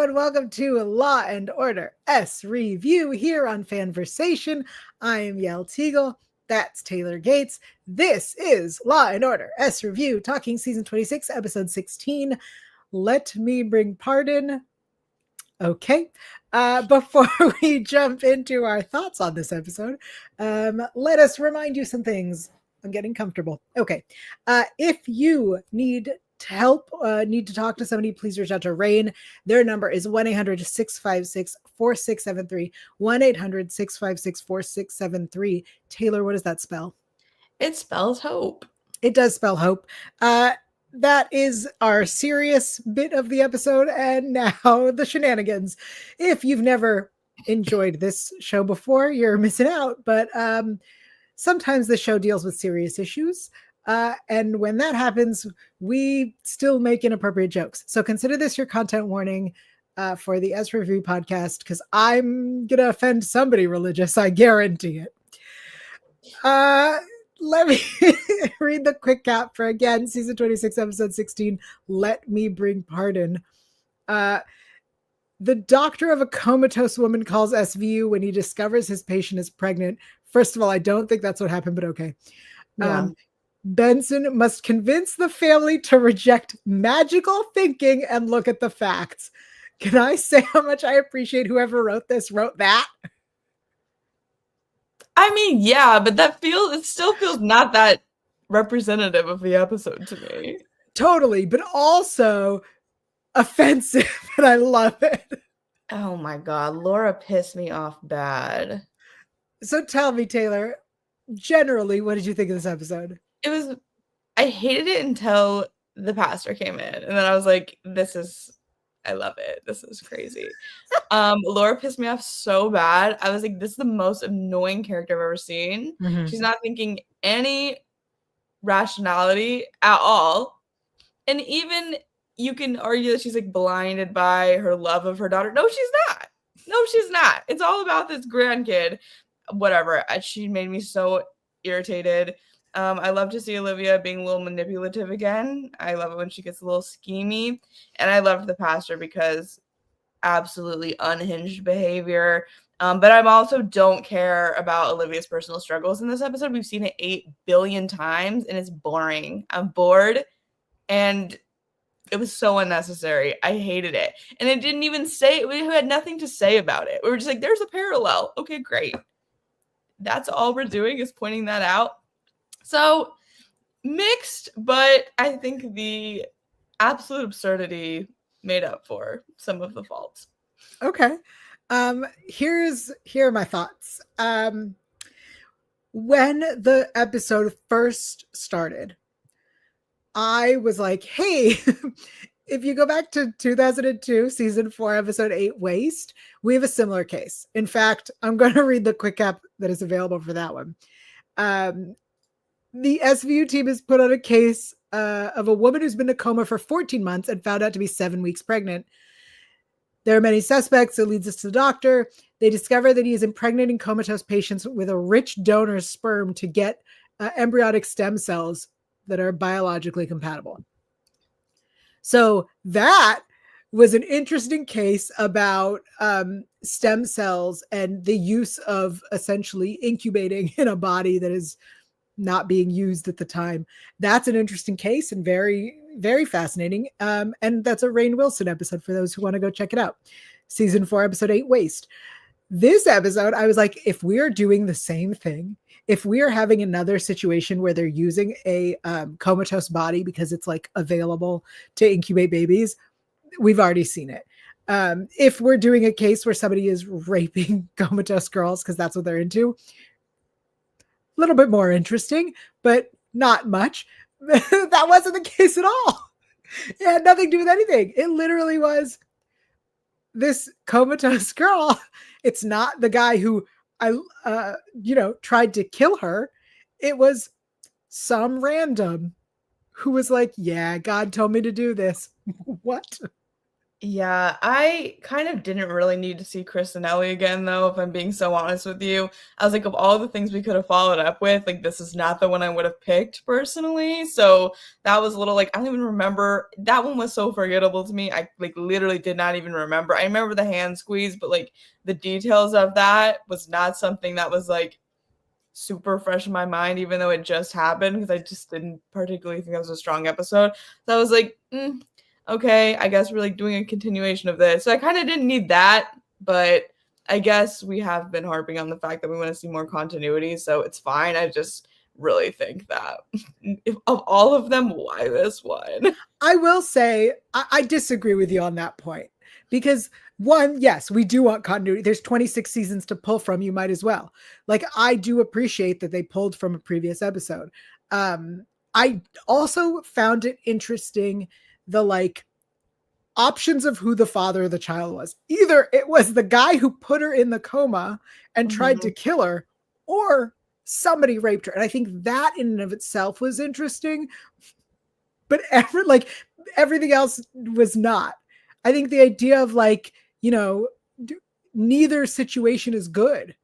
and welcome to Law and Order SVU here on FANVERSATION. I am Yael Tygiel. That's Taylor Gates. This is Law and Order SVU, talking season 26, episode 16. Let me bring pardon. Okay. Before we jump into our thoughts on this episode, let us remind you some things. I'm getting comfortable. Okay. If you need help, need to talk to somebody, please reach out to RAINN. Their number is 1-800-656-4673. 1-800-656-4673. Taylor, what does that spell? It spells hope. It does spell hope. That is our serious bit of the episode, and now the shenanigans. If you've never enjoyed this show before, you're missing out, but sometimes the show deals with serious issues. And when that happens, we still make inappropriate jokes. So consider this your content warning for the SVU podcast, because I'm going to offend somebody religious. I guarantee it. Let me read the quick cap for, again, season 26, episode 16. Let me bring pardon. The doctor of a comatose woman calls SVU when he discovers his patient is pregnant. First of all, I don't think that's what happened, but okay. Yeah. Benson must convince the family to reject magical thinking and look at the facts. Can I say how much I appreciate whoever wrote that? I mean, yeah, but it still feels not that representative of the episode to me. Totally, but also offensive, and I love it. Oh my God, Laura pissed me off bad. So tell me, Taylor, generally, what did you think of this episode? I hated it until the pastor came in, and then I was like, I love it. This is crazy. Laura pissed me off so bad. I was like, this is the most annoying character I've ever seen. Mm-hmm. She's not thinking any rationality at all. And even you can argue that she's like blinded by her love of her daughter. No, she's not. It's all about this grandkid. Whatever. She made me so irritated. I love to see Olivia being a little manipulative again. I love it when she gets a little schemy. And I love the pastor because absolutely unhinged behavior. But I also don't care about Olivia's personal struggles in this episode. We've seen it 8 billion times and it's boring. I'm bored and it was so unnecessary. I hated it. And it didn't even we had nothing to say about it. We were just like, there's a parallel. Okay, great. That's all we're doing is pointing that out. So mixed, but I think the absolute absurdity made up for some of the faults. Okay. Here are my thoughts. When the episode first started, I was like, hey, if you go back to 2002, season 4, episode 8, Waste, we have a similar case. In fact, I'm going to read the quick cap that is available for that one. The SVU team has put on a case of a woman who's been in a coma for 14 months and found out to be 7 weeks pregnant. There are many suspects. It leads us to the doctor. They discover that he is impregnating comatose patients with a rich donor's sperm to get embryonic stem cells that are biologically compatible. So that was an interesting case about stem cells and the use of essentially incubating in a body that is not being used at the time. That's an interesting case and very, very fascinating. And that's a Rainn Wilson episode for those who want to go check it out. Season 4, episode 8, Waste. This episode, I was like, if we are doing the same thing, if we are having another situation where they're using a comatose body because it's like available to incubate babies, we've already seen it. If we're doing a case where somebody is raping comatose girls because that's what they're into, a little bit more interesting, but not much. That wasn't the case at all. It had nothing to do with anything. It literally was this comatose girl. It's not the guy who tried to kill her. It was some random who was like, yeah, God told me to do this. What? Yeah, I kind of didn't really need to see Chris and Ellie again, though, if I'm being so honest with you. I was like, of all the things we could have followed up with, like, this is not the one I would have picked personally. So that was a little like, I don't even remember. That one was so forgettable to me. I like literally did not even remember. I remember the hand squeeze, but like the details of that was not something that was like super fresh in my mind, even though it just happened, because I just didn't particularly think that was a strong episode. So I was like, okay, I guess we're like doing a continuation of this. So I kind of didn't need that, but I guess we have been harping on the fact that we want to see more continuity, so it's fine. I just really think that if, of all of them, why this one? I will say I disagree with you on that point because one, yes, we do want continuity. There's 26 seasons to pull from. You might as well. Like I do appreciate that they pulled from a previous episode. I also found it interesting the like options of who the father of the child was. Either it was the guy who put her in the coma and tried to kill her, or somebody raped her. And I think that in and of itself was interesting. But everything else was not. I think the idea of like, neither situation is good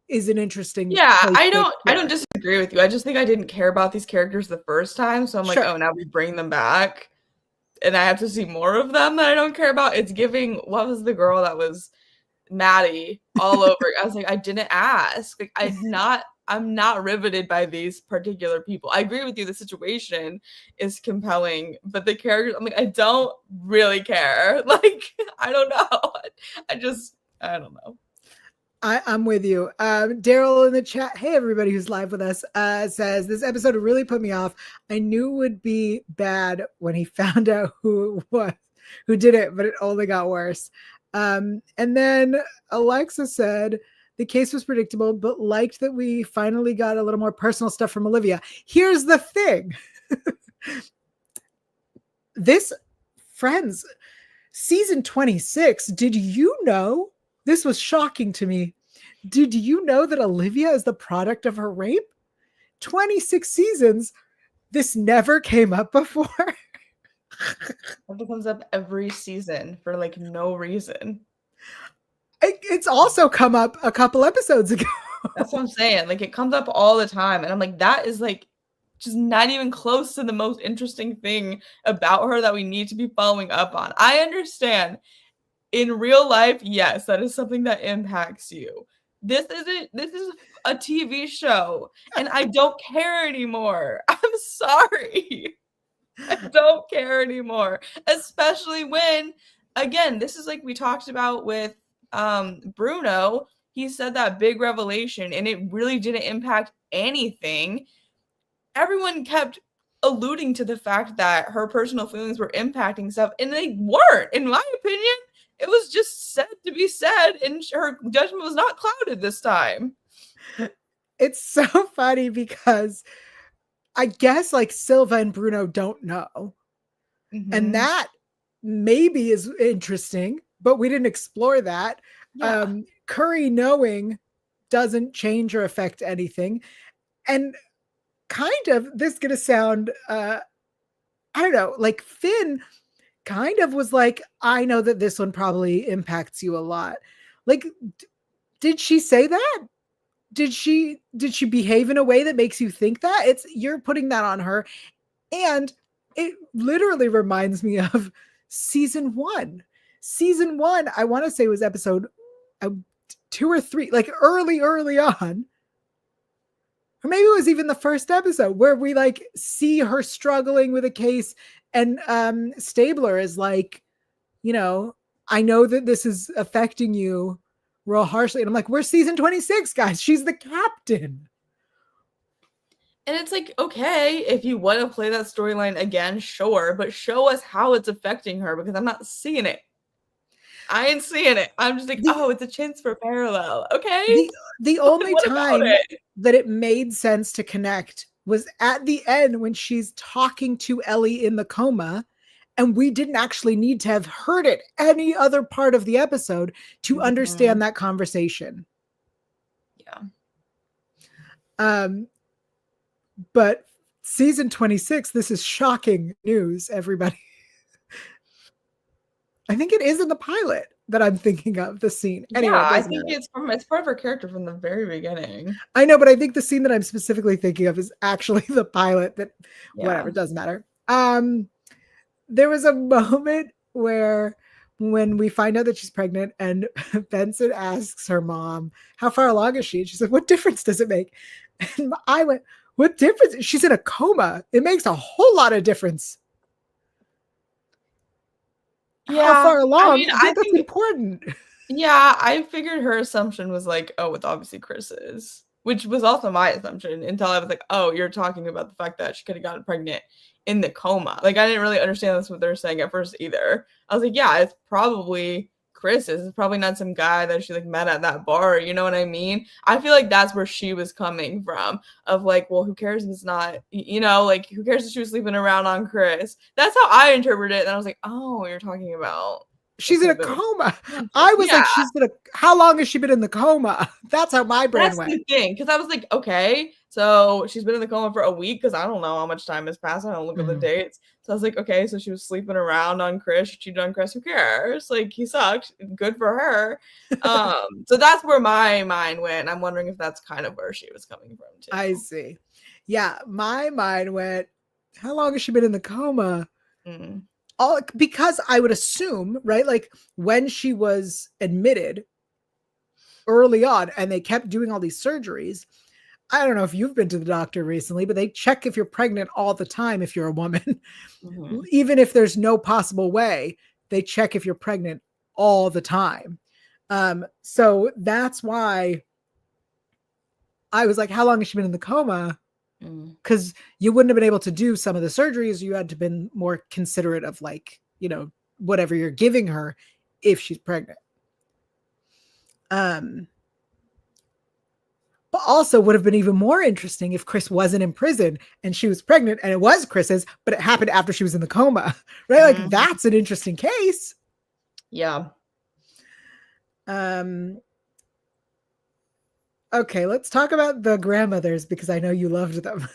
is an interesting Yeah, place to I don't explore. disagree with you. I just think I didn't care about these characters the first time, so I'm like, Sure. oh, now we bring them back and I have to see more of them that I don't care about. It's giving, what was the girl that was Maddie all over? I was like, I didn't ask. Like, I'm not riveted by these particular people. I agree with you, the situation is compelling, but the characters, I'm like, I don't really care. Like, I don't know. I don't know. I'm with you. Daryl in the chat, hey everybody who's live with us, says this episode really put me off. I knew it would be bad when he found out who it was, who did it, but it only got worse. And then Alexa said the case was predictable, but liked that we finally got a little more personal stuff from Olivia. Here's the thing. This, friends, season 26, did you know? This was shocking to me. Did you know that Olivia is the product of her rape? 26 seasons. This never came up before. It comes up every season for like no reason. It's also come up a couple episodes ago. That's what I'm saying. Like it comes up all the time. And I'm like, that is like just not even close to the most interesting thing about her that we need to be following up on. I understand in real life, yes, that is something that impacts you. This is a TV show and I don't care anymore. I'm sorry. I don't care anymore. Especially when, again, this is like we talked about with Bruno. He said that big revelation and it really didn't impact anything. Everyone kept alluding to the fact that her personal feelings were impacting stuff, and they weren't, in my opinion. It was just said to be said, and her judgment was not clouded this time. It's so funny because I guess like Silva and Bruno don't know. And that maybe is interesting, but we didn't explore that. Yeah. Curry knowing doesn't change or affect anything. And kind of, this is going to sound, I don't know, like Finn kind of was like, I know that this one probably impacts you a lot. Like, did she say that? Did she behave in a way that makes you think that? You're putting that on her. And it literally reminds me of season 1. Season 1, I want to say was episode 2 or 3, like early on. Or maybe it was even the first episode where we like see her struggling with a case and Stabler is like, I know that this is affecting you real harshly. And I'm like, we're season 26, guys. She's the captain. And it's like, okay, if you want to play that storyline again, sure, but show us how it's affecting her because I'm not seeing it. I ain't seeing it. I'm just like, oh, it's a chance for parallel. Okay. The only time that it made sense to connect was at the end when she's talking to Ellie in the coma, and we didn't actually need to have heard it any other part of the episode to understand that conversation. Yeah. But season 26, this is shocking news, everybody. I think it is in the pilot that I'm thinking of the scene. Anyway, Yeah, it I doesn't think matter. it's part of her character from the very beginning. I know, but I think the scene that I'm specifically thinking of is actually the pilot. That whatever, Yeah. it doesn't matter. There was a moment where when we find out that she's pregnant and Benson asks her mom, how far along is she? And she said, what difference does it make? And I went, what difference? She's in a coma. It makes a whole lot of difference. How Yeah. far I along? mean, I That's think important. yeah, I figured her assumption was like, oh, it's obviously Chris's, which was also my assumption until I was like, oh, you're talking about the fact that she could have gotten pregnant in the coma. Like, I didn't really understand that's what they were saying at first either. I was like, yeah, it's probably Chris's. It's probably not some guy that she like met at that bar. You know what I mean? I feel like that's where she was coming from. Of like, well, who cares if it's not, you know, like who cares if she was sleeping around on Chris? That's how I interpreted it. And I was like, oh, you're talking about She's in a the coma. I was yeah, like, how long has she been in the coma? That's how my brain that's went. the thing. Because I was like, okay, so she's been in the coma for a week because I don't know how much time has passed. I don't look at the dates. So I was like, okay, so she was sleeping around on Chris. She cheated on Chris. Who cares? Like, he sucked. Good for her. So that's where my mind went. I'm wondering if that's kind of where she was coming from too. I see. Yeah, my mind went, how long has she been in the coma? Mm. All because I would assume, right? Like when she was admitted early on and they kept doing all these surgeries. I don't know if you've been to the doctor recently, but they check if you're pregnant all the time if you're a woman. Mm-hmm. Even if there's no possible way, they check if you're pregnant all the time. So that's why I was like, how long has she been in the coma? Because you wouldn't have been able to do some of the surgeries. You had to been more considerate of like, you know, whatever you're giving her if she's pregnant. But also would have been even more interesting if Chris wasn't in prison and she was pregnant and it was Chris's, but it happened after she was in the coma, right? Like that's an interesting case. Yeah. Okay, let's talk about the grandmothers because I know you loved them.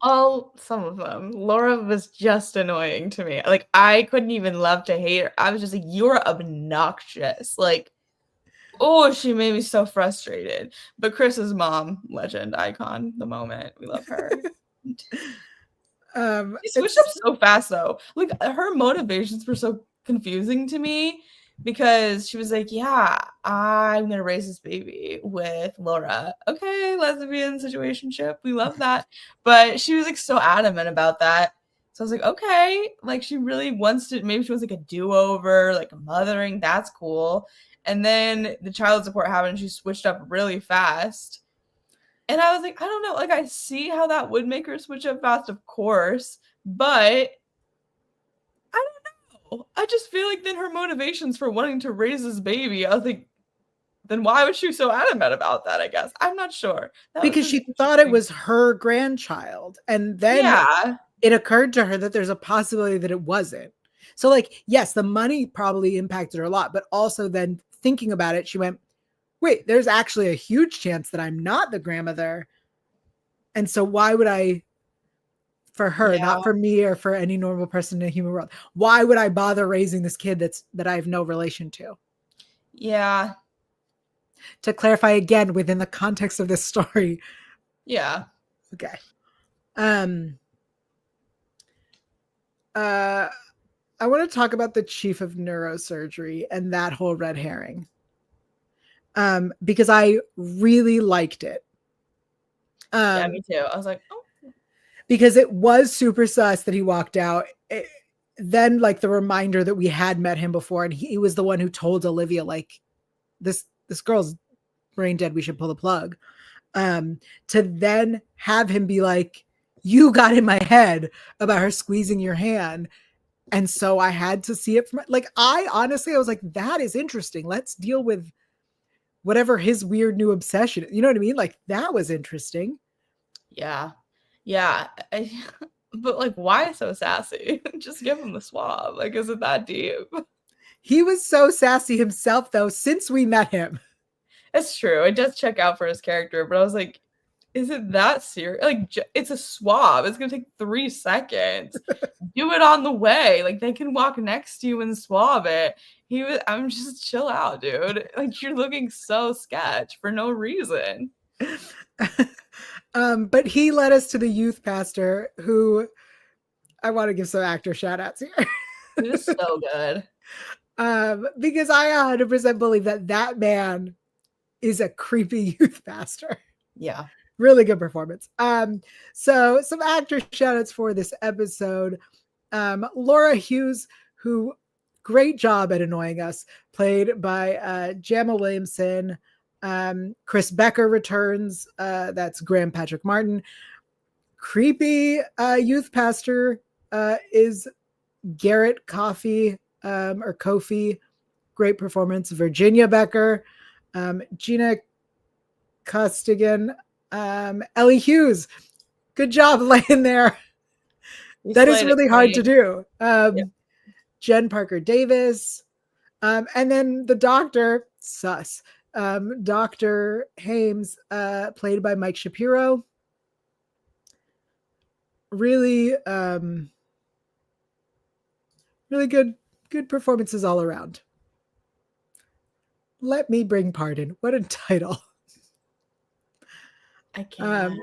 Well, some of them. Laura was just annoying to me. Like, I couldn't even love to hate her. I was just like, you're obnoxious. Like, oh, she made me so frustrated. But Chris's mom, legend, icon, the moment. We love her. She switched up so fast, though. Like, her motivations were so confusing to me because she was like, yeah, I'm going to raise this baby with Laura. Okay, lesbian situationship. We love that. But she was like so adamant about that. So I was like, okay, like she really wants to, maybe she wants like a do-over, like a mothering. That's cool. And then the child support happened and she switched up really fast. And I was like, I don't know. Like, I see how that would make her switch up fast, of course. But I don't know. I just feel like then her motivations for wanting to raise this baby, I was like, then why was she so adamant about that, I guess? I'm not sure. Because she thought it was her grandchild. And then it occurred to her that there's a possibility that it wasn't. So like, yes, the money probably impacted her a lot, but also then thinking about it, she went, wait, there's actually a huge chance that I'm not the grandmother. And so why would I, for her, not for me or for any normal person in the human world, why would I bother raising this kid that I have no relation to? Yeah. To clarify again, within the context of this story. Yeah. Okay. I want to talk about the chief of neurosurgery and that whole red herring. Because I really liked it. Yeah, me too. I was like, oh. Because it was super sus that he walked out. Then like the reminder that we had met him before, and he was the one who told Olivia, like, this girl's brain dead, we should pull the plug. To then have him be like, you got in my head about her squeezing your hand. And so I had to see it from like, I was like, that is interesting. Let's deal with whatever his weird new obsession. You know what I mean? Like that was interesting. Yeah. Yeah. But like, why so sassy? Just give him the swab. Like, is it that deep? He was so sassy himself though, since we met him. It's true. It does check out for his character, but I was like, is it that serious? Like, it's a swab. It's gonna take 3 seconds. Do it on the way. Like, they can walk next to you and swab it. I'm just chill out, dude. Like, you're looking so sketch for no reason. But he led us to the youth pastor, who I want to give some actor shout outs here. He was so good. Because I 100% believe that man is a creepy youth pastor. Yeah. Really good performance. So some actor shout outs for this episode. Laura Hughes, who great job at annoying us, played by Jamma Williamson. Chris Becker returns. That's Graham Patrick Martin. Creepy youth pastor is Garrett Coffey or Kofi. Great performance. Virginia Becker. Gina Costigan. Ellie Hughes. Good job laying there. That is really hard to do. Jen Parker Davis. And then the doctor, sus. Dr. Hames, played by Mike Shapiro. Really, really good performances all around. Let me bring pardon. What a title. I can't.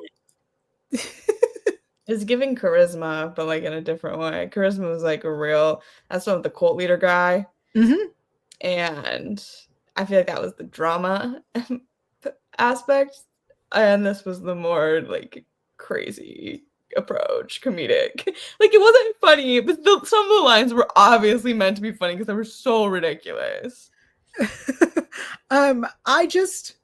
It's giving charisma, but like in a different way. Charisma was like that's one of the cult leader guy. Mm-hmm. And I feel like that was the drama aspect. And this was the more like crazy approach, comedic. Like, it wasn't funny, but some of the lines were obviously meant to be funny because they were so ridiculous. I just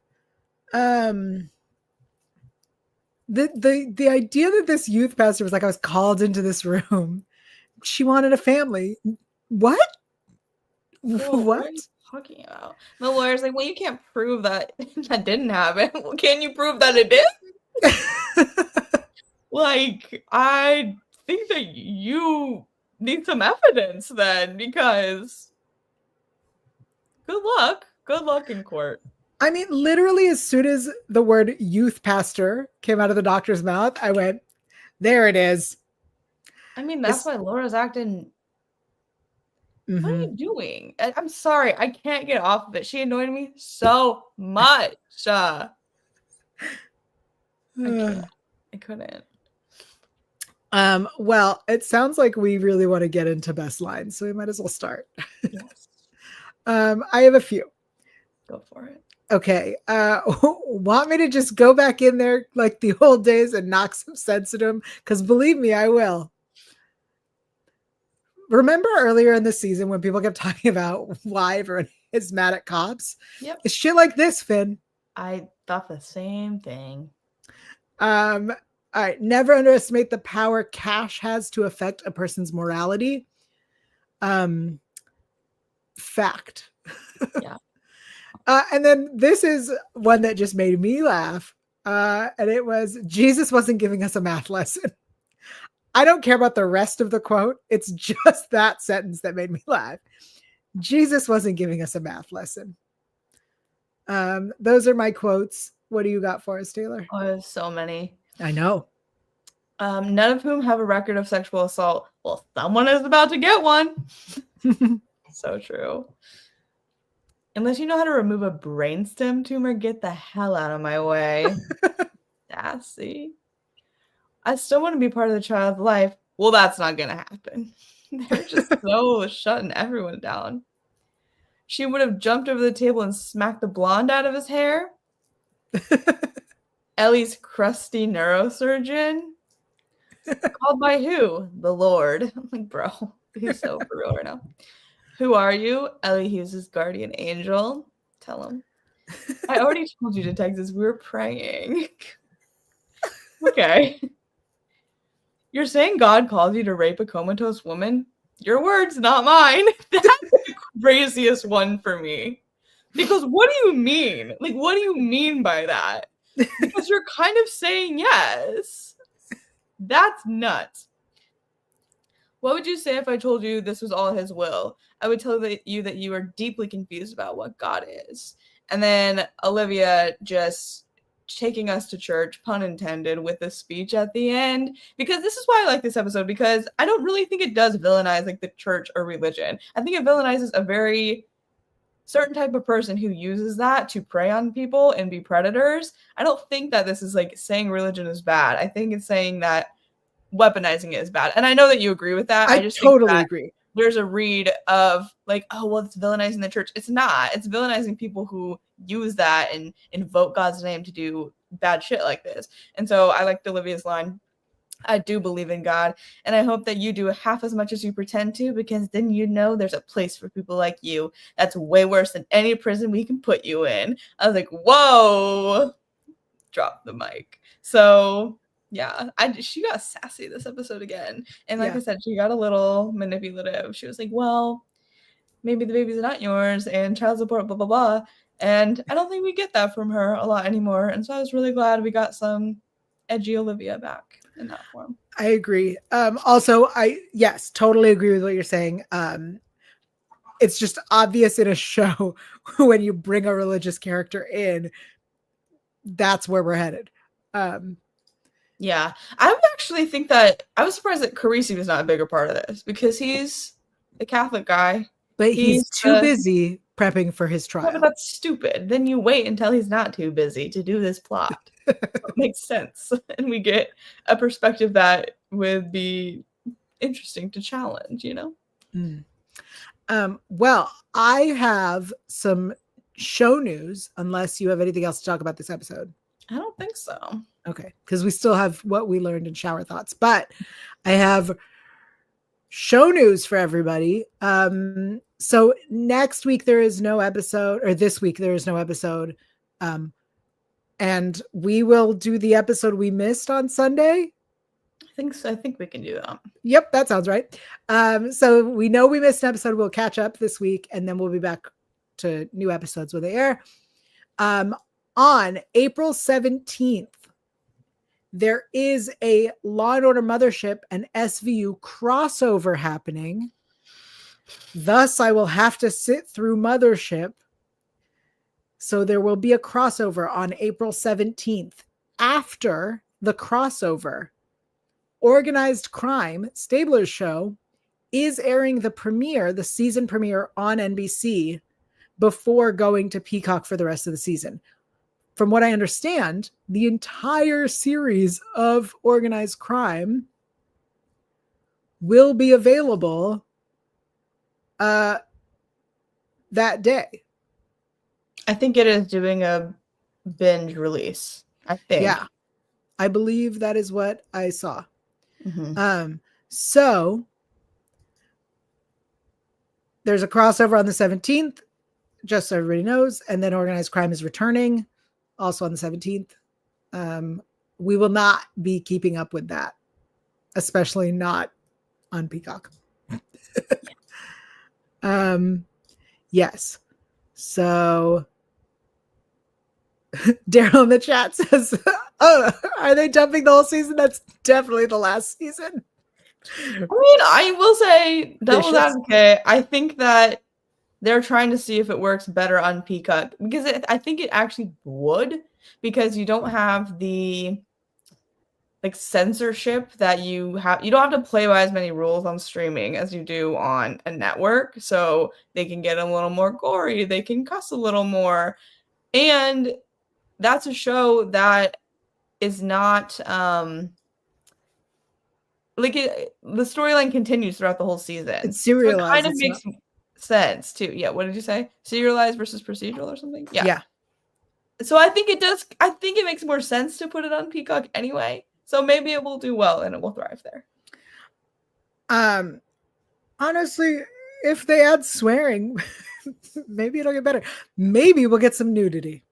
the idea that this youth pastor was like, I was called into this room. She wanted a family. What? What are you talking about? The lawyer's like, well, you can't prove that didn't happen. Well, can you prove that it did? Like, I think that you need some evidence then, because good luck in court. I mean, literally, as soon as the word youth pastor came out of the doctor's mouth, I went, there it is. I mean, that's why Laura's acting. Mm-hmm. What are you doing? I'm sorry. I can't get off of it. She annoyed me so much. I couldn't. Well, it sounds like we really want to get into best lines, so we might as well start. Yes. I have a few. Go for it. Okay. Want me to just go back in there like the old days and knock some sense into him? Because believe me, I will. Remember earlier in the season when people kept talking about why everyone is mad at cops? Yep. It's shit like this, Finn. I thought the same thing. All right. Never underestimate the power cash has to affect a person's morality. Fact. Yeah. And then this is one that just made me laugh. And it was, Jesus wasn't giving us a math lesson. I don't care about the rest of the quote. It's just that sentence that made me laugh. Jesus wasn't giving us a math lesson. Those are my quotes. What do you got for us, Taylor? Oh, there's so many. I know. None of whom have a record of sexual assault. Well, someone is about to get one. So true. Unless you know how to remove a brainstem tumor, get the hell out of my way. Sassy. I still want to be part of the child's life. Well, that's not going to happen. They're just so shutting everyone down. She would have jumped over the table and smacked the blonde out of his hair. Ellie's crusty neurosurgeon. Called by who? The Lord. I'm like, bro, he's so for real right now. Who are you? Ellie Hughes' guardian angel. Tell him. I already told you, detectives, we were praying. Okay. You're saying God calls you to rape a comatose woman? Your words, not mine. That's the craziest one for me. Because what do you mean? Like, what do you mean by that? Because you're kind of saying yes. That's nuts. What would you say if I told you this was all his will? I would tell you that you are deeply confused about what God is. And then Olivia just taking us to church, pun intended, with a speech at the end. Because this is why I like this episode, because I don't really think it does villainize like the church or religion. I think it villainizes a very certain type of person who uses that to prey on people and be predators. I don't think that this is like saying religion is bad. I think it's saying that weaponizing it is bad. And I know that you agree with that. I just totally think that agree. there's a read of like, oh, well, it's villainizing the church. It's not. It's villainizing people who use that and invoke God's name to do bad shit like this. And so I liked Olivia's line, I do believe in God, and I hope that you do half as much as you pretend to, because then you know there's a place for people like you that's way worse than any prison we can put you in. I was like, whoa, drop the mic. So yeah, she got sassy this episode again. And like I said, she got a little manipulative. She was like, well, maybe the baby's not yours and child support, blah, blah, blah. And I don't think we get that from her a lot anymore. And so I was really glad we got some edgy Olivia back in that form. I agree. Also, yes, totally agree with what you're saying. It's just obvious in a show when you bring a religious character in, that's where we're headed. Yeah, I would actually think that I was surprised that Carisi was not a bigger part of this, because he's a Catholic guy. But he's too busy prepping for his trial. But that's stupid. Then you wait until he's not too busy to do this plot. It makes sense. And we get a perspective that would be interesting to challenge, you know? Well, I have some show news, unless you have anything else to talk about this episode. I don't think so. Okay, because we still have what we learned in Shower Thoughts, but I have show news for everybody. So next week there is no episode, or this week there is no episode. And we will do the episode we missed on Sunday. I think so. I think we can do that. Yep, that sounds right. So we know we missed an episode. We'll catch up this week, and then we'll be back to new episodes when they air. On April 17th, there is a Law and Order Mothership and SVU crossover happening. Thus, I will have to sit through Mothership. So there will be a crossover on April 17th. After the crossover, Organized Crime, Stabler's show, is airing the season premiere on NBC before going to Peacock for the rest of the season. From what I understand, the entire series of Organized Crime will be available that day. I think it is doing a binge release. I think. Yeah, I believe that is what I saw. Mm-hmm. So there's a crossover on the 17th, just so everybody knows, and then Organized Crime is returning also on the 17th. We will not be keeping up with that, especially not on Peacock. Yes. So Daryl in the chat says, oh, are they dumping the whole season? That's definitely the last season. I mean, I will say, devil's advocate, I think that they're trying to see if it works better on Peacock, because I think it actually would, because you don't have the censorship that you have. You don't have to play by as many rules on streaming as you do on a network. So they can get a little more gory. They can cuss a little more. And that's a show that is not the storyline continues throughout the whole season. It's serialized. So it kind of makes sense too. Yeah. What did you say? Serialized versus procedural or something? Yeah. So I think it does. I think it makes more sense to put it on Peacock anyway. So maybe it will do well and it will thrive there. Honestly, if they add swearing, maybe it'll get better. Maybe we'll get some nudity.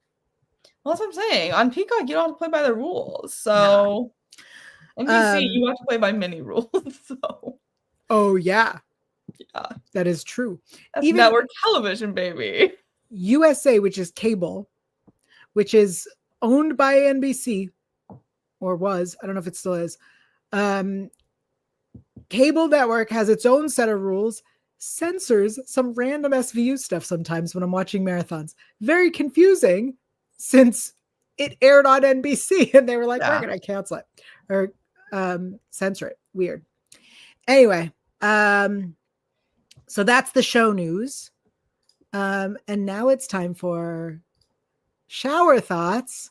Well, that's what I'm saying. On Peacock, you don't have to play by the rules. So NBC, you have to play by many rules. So. Oh, yeah. Yeah. That is true. That's even network television, baby. USA, which is cable, which is owned by NBC, or was, I don't know if it still is. Cable network has its own set of rules, censors some random SVU stuff sometimes when I'm watching marathons. Very confusing, since it aired on NBC and they were like, Yeah. we're going to cancel it or censor it. Weird. Anyway, so that's the show news. And now it's time for shower thoughts.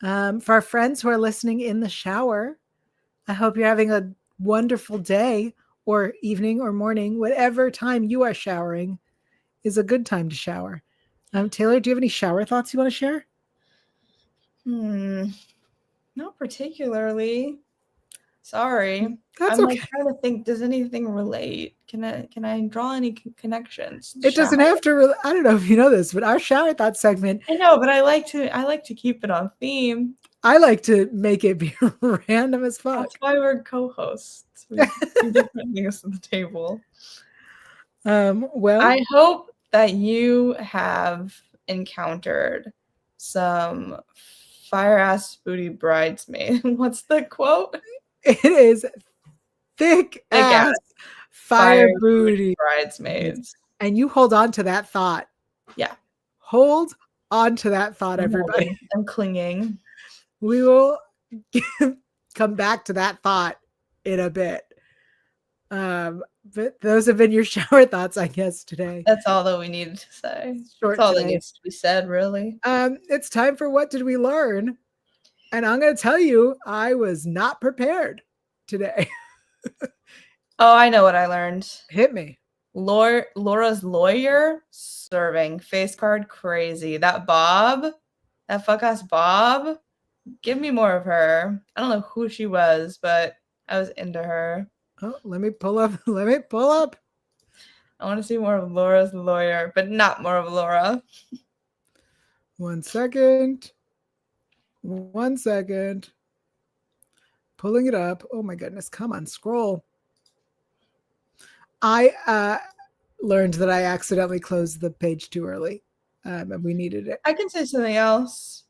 For our friends who are listening in the shower, I hope you're having a wonderful day or evening or morning, whatever time you are showering is a good time to shower. Taylor, do you have any shower thoughts you want to share? Not particularly. Sorry. That's I'm okay. like trying to think, does anything relate? Can I draw any connections? It doesn't have to. I don't know if you know this, but our shower thoughts segment. I know, but I like to keep it on theme. I like to make it be random as fuck. That's why we're co-hosts. We do different things to the table. Well, I hope that you have encountered some fire ass booty bridesmaid. What's the quote? it is thick ass fire booty bridesmaids. And you hold on to that thought. Yeah. Hold on to that thought, everybody. I'm clinging. We will come back to that thought in a bit. But those have been your shower thoughts, I guess, today. That's all that we needed to say. Short That's all today. that needs to be said, really. It's time for What Did We Learn? And I'm going to tell you, I was not prepared today. Oh, I know what I learned. Hit me. Laura's lawyer serving face card crazy. That Bob, that fuck ass Bob, give me more of her. I don't know who she was, but I was into her. Oh, let me pull up. I want to see more of Laura's lawyer, but not more of Laura. 1 second. Pulling it up. Oh my goodness. Come on, scroll. I learned that I accidentally closed the page too early. And we needed it. I can say something else.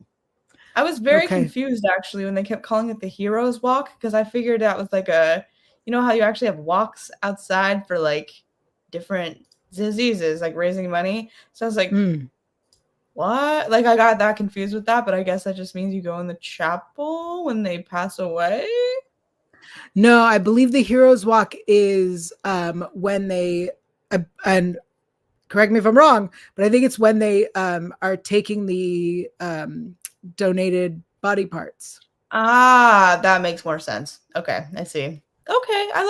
I was very confused actually when they kept calling it the Heroes Walk, because I figured that was like a, you know how you actually have walks outside for like different diseases, like raising money. So I was like, what? Like I got that confused with that, but I guess that just means you go in the chapel when they pass away. No, I believe the Heroes Walk is when they, and correct me if I'm wrong, but I think it's when they are taking the donated body parts. Ah, that makes more sense. Okay, I see. Okay, I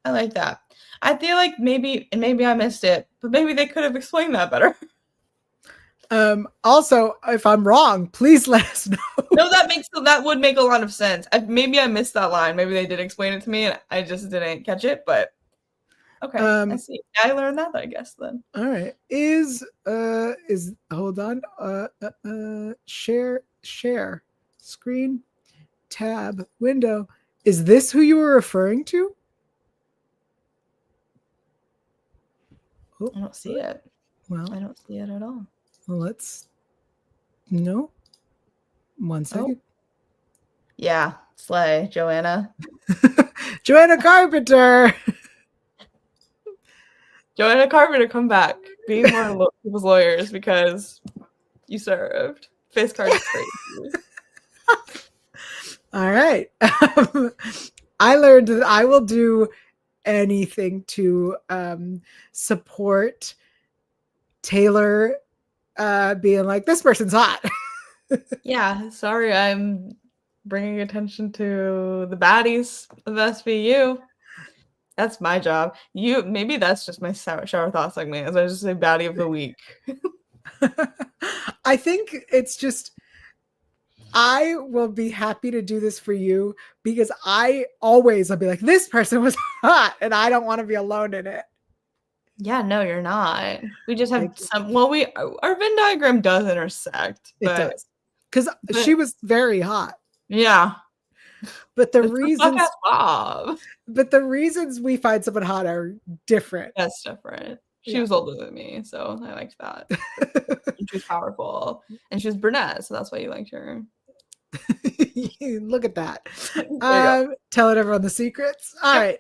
like that. I feel like maybe I missed it, but maybe they could have explained that better. Also, if I'm wrong, please let us know. No, that would make a lot of sense. Maybe I missed that line. Maybe they did explain it to me and I just didn't catch it, but okay, I see. I learned that, I guess, then. All right. Hold on. Share screen tab window. Is this who you were referring to? Oh, I don't see it. Well, I don't see it at all. Well, no. 1 second. Oh. Yeah, slay, Joanna. Joanna Carpenter. Joanna Carpenter, come back. Be more people's lawyers because you served. Face card is crazy. All right. I learned that I will do anything to support Taylor being like, this person's hot. Yeah, sorry, I'm bringing attention to the baddies of SVU. That's my job. Maybe that's just my shower thought segment, as I just say baddie of the week. I think it's just, I will be happy to do this for you because I'll be like, this person was hot and I don't want to be alone in it. Yeah, no, you're not. We just have our Venn diagram does intersect. It does. Because she was very hot. Yeah. But the reasons we find someone hot are different. That's different. She was older than me, so I liked that. And she was powerful. And she was brunette, so that's why you liked her. Look at that. Telling everyone the secrets. All right.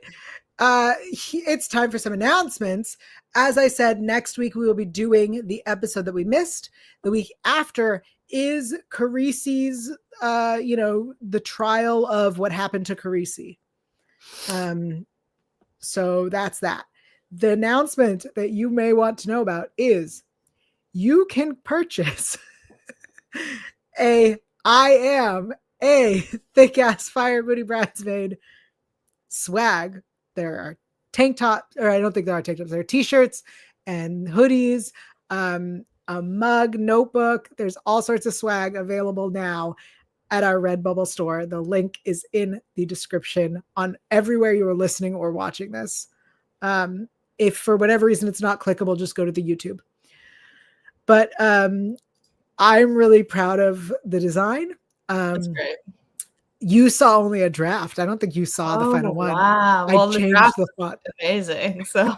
It's time for some announcements. As I said, next week we will be doing the episode that we missed. The week after is Carisi's, the trial of what happened to Carisi. So that's that. The announcement that you may want to know about is you can purchase I am a thick ass fire booty bridesmaid swag. There are tank tops, or I don't think there are tank tops. There are t-shirts and hoodies, a mug, notebook. There's all sorts of swag available now at our Redbubble store. The link is in the description on everywhere you are listening or watching this. If for whatever reason it's not clickable, just go to the YouTube. But I'm really proud of the design. That's great. You saw only a draft. I don't think you saw the final one. Wow. Well, I changed the font. Amazing. So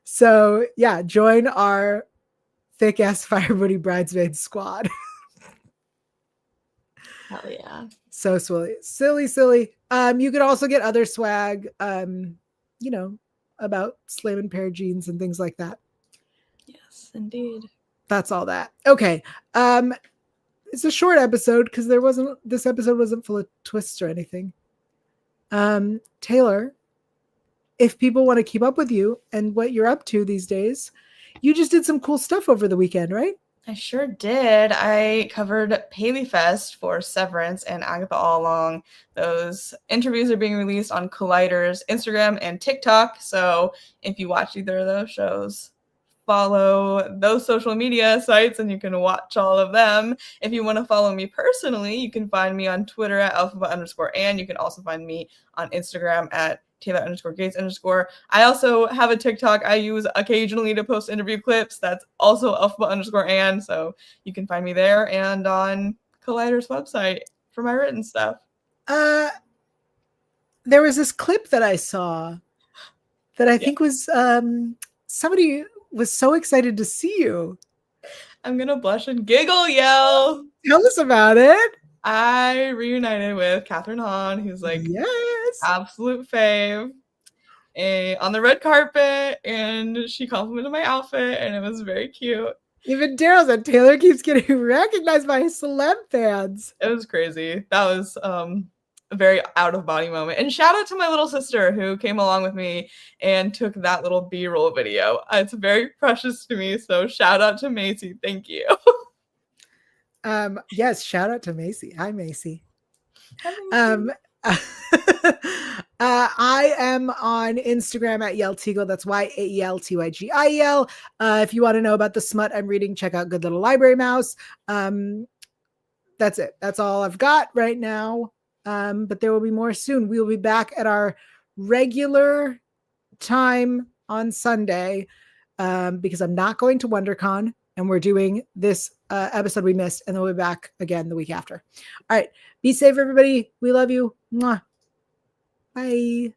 so yeah, join our thick ass fire booty bridesmaid squad. Hell yeah. So silly. You could also get other swag, about slamming pair of jeans and things like that. Yes, indeed. That's all that. Okay. It's a short episode because this episode wasn't full of twists or anything. Taylor, if people want to keep up with you and what you're up to these days, you just did some cool stuff over the weekend, right? I sure did. I covered Paley Fest for Severance and Agatha All Along. Those interviews are being released on Collider's Instagram and TikTok. So if you watch either of those shows, follow those social media sites and you can watch all of them. If you want to follow me personally, you can find me on Twitter at alphabet_and. You can also find me on Instagram at Taylor_Gates_. I also have a TikTok I use occasionally to post interview clips. That's also alphabet_and. So you can find me there and on Collider's website for my written stuff. There was this clip that I saw that I think was somebody was so excited to see you. I'm gonna blush and giggle, Yael. Tell us about it. I reunited with Catherine Hahn, who's like absolute fave, on the red carpet, and she complimented my outfit, and it was very cute. Even Daryl said Taylor keeps getting recognized by celeb fans. It was crazy. That was a very out-of-body moment. And shout out to my little sister who came along with me and took that little B-roll video. It's very precious to me, so shout out to Macy. Thank you. Yes, shout out to Macy. Hi, Macy. I am on Instagram at Yael Tygiel. That's YAELTYGIEL. If you want to know about the smut I'm reading, check out Good Little Library Mouse. That's it. That's all I've got right now. But there will be more soon. We will be back at our regular time on Sunday because I'm not going to WonderCon. And we're doing this episode we missed, and then we'll be back again the week after. All right. Be safe, everybody. We love you. Mwah. Bye.